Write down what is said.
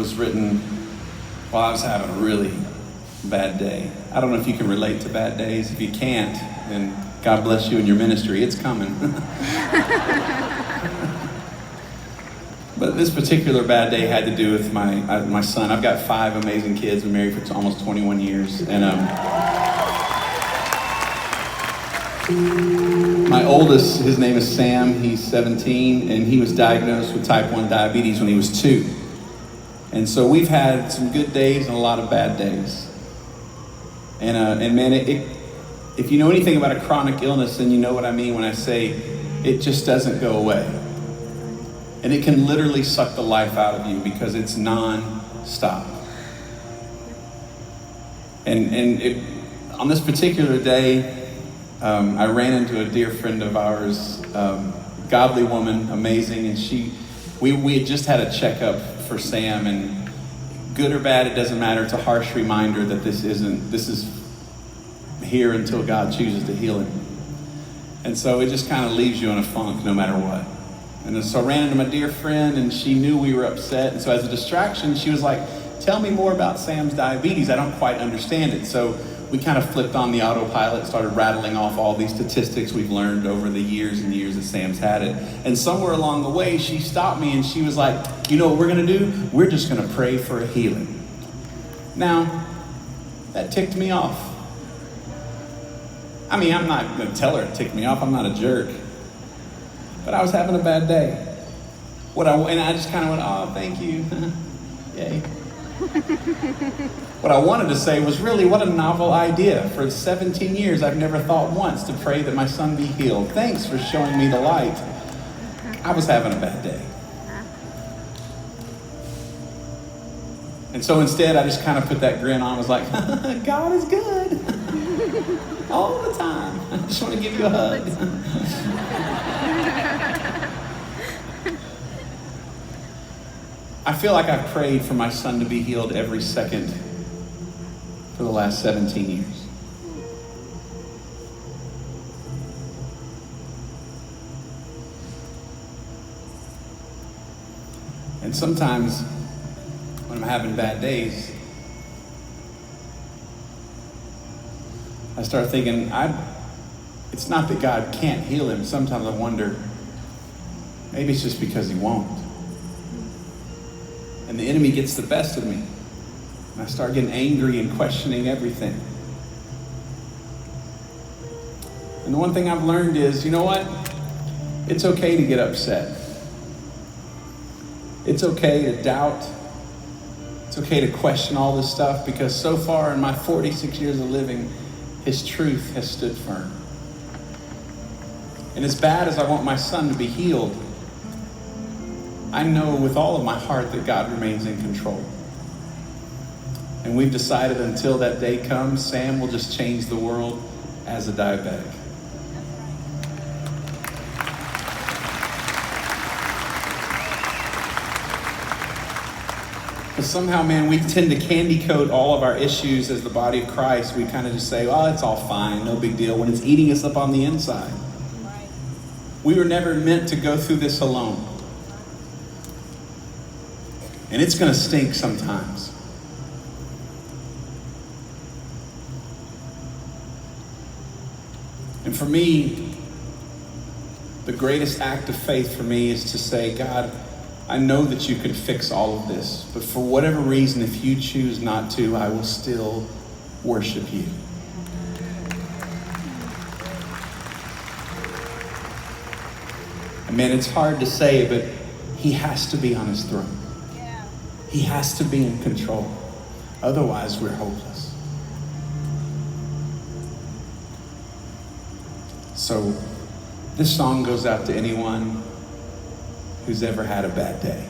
was written while I was having a really bad day. I don't know if you can relate to bad days. If you can't, then God bless you in your ministry. It's coming. But this particular bad day had to do with my son. I've got 5 amazing kids. Been married for almost 21 years. And my oldest, his name is Sam. He's 17, and he was diagnosed with type 1 diabetes when he was 2. And so we've had some good days and a lot of bad days. And man, if you know anything about a chronic illness, then you know what I mean when I say it just doesn't go away. And it can literally suck the life out of you because it's non-stop. And on this particular day, I ran into a dear friend of ours, godly woman, amazing, and we had just had a checkup for Sam, and good or bad, it doesn't matter. It's a harsh reminder that this is here until God chooses to heal him. And so it just kind of leaves you in a funk no matter what. And so I ran into my dear friend, and she knew we were upset. And so as a distraction, she was like, tell me more about Sam's diabetes. I don't quite understand it. So we kind of flipped on the autopilot, started rattling off all these statistics we've learned over the years and years that Sam's had it. And somewhere along the way, she stopped me and she was like, you know what we're going to do? We're just going to pray for a healing. Now, that ticked me off. I mean, I'm not going to tell her it ticked me off. I'm not a jerk. But I was having a bad day. And I just kind of went, oh, thank you. Yay. What I wanted to say was, really, what a novel idea. For 17 years, I've never thought once to pray that my son be healed. Thanks for showing me the light. I was having a bad day. And so instead, I just kind of put that grin on. I was like, God is good. All the time. I just want to give you a hug. I feel like I've prayed for my son to be healed every second for the last 17 years. And sometimes when I'm having bad days, I start thinking, it's not that God can't heal him. Sometimes I wonder, maybe it's just because he won't. And the enemy gets the best of me. And I start getting angry and questioning everything. And the one thing I've learned is, you know what? It's okay to get upset. It's okay to doubt. It's okay to question all this stuff, because so far in my 46 years of living, his truth has stood firm. And as bad as I want my son to be healed, I know with all of my heart that God remains in control. And we've decided until that day comes, Sam will just change the world as a diabetic. But somehow, man, we tend to candy coat all of our issues as the body of Christ. We kind of just say, oh, it's all fine, no big deal, when it's eating us up on the inside. We were never meant to go through this alone. And it's going to stink sometimes. And for me, the greatest act of faith for me is to say, God, I know that you can fix all of this, but for whatever reason, if you choose not to, I will still worship you. I mean, it's hard to say, but he has to be on his throne. He has to be in control. Otherwise, we're hopeless. So this song goes out to anyone who's ever had a bad day.